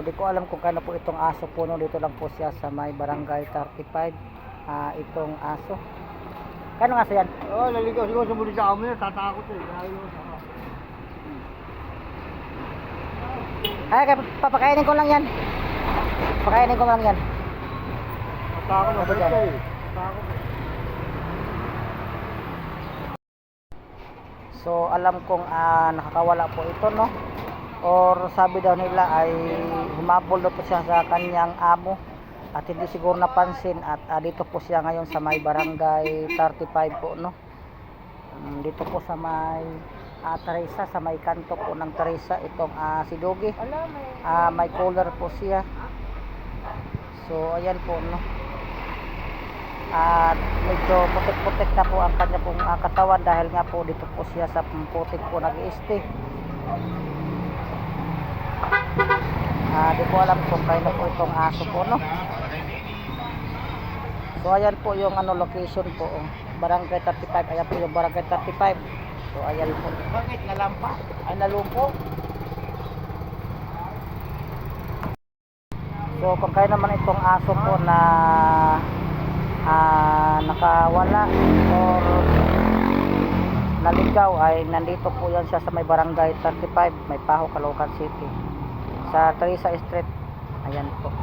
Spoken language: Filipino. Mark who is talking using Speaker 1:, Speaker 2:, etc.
Speaker 1: So di ko alam kung kano po itong aso po, no. Dito lang po siya sa may barangay 35. Itong aso. Kano aso yan?
Speaker 2: Naligaw siguro sa muli sa amin, tatakot eh.
Speaker 1: Ay, papakainin ko lang yan. Pakainin ko lang yan.
Speaker 2: Tatakot na balik eh. Tatakot eh.
Speaker 1: So alam kong nakakawala po ito, no. Or sabi daw nila ay humabol daw po siya sa kanyang amo at hindi siguro napansin at dito po siya ngayon sa may barangay 35 po, no. Dito po sa may Teresa, sa may kanto po ng Teresa itong si Dogi. May collar po siya. So ayan po, no. At medyo putik-putik na po ang kanya pong katawan dahil nga po dito po siya sa putik po nag-i-stay. Di ko alam kung kayo na po itong aso po, no. So ayan po yung location po, barangay 35. Ayan po yung barangay 35. So ayan po.
Speaker 2: Bakit nalampa? Ay nalumpo?
Speaker 1: So kung kayo naman itong aso po na nakawala or naligaw, ay nandito po yan siya sa may barangay 35, may Paho, Caloocan City, sa Teresa Street. Ayan po.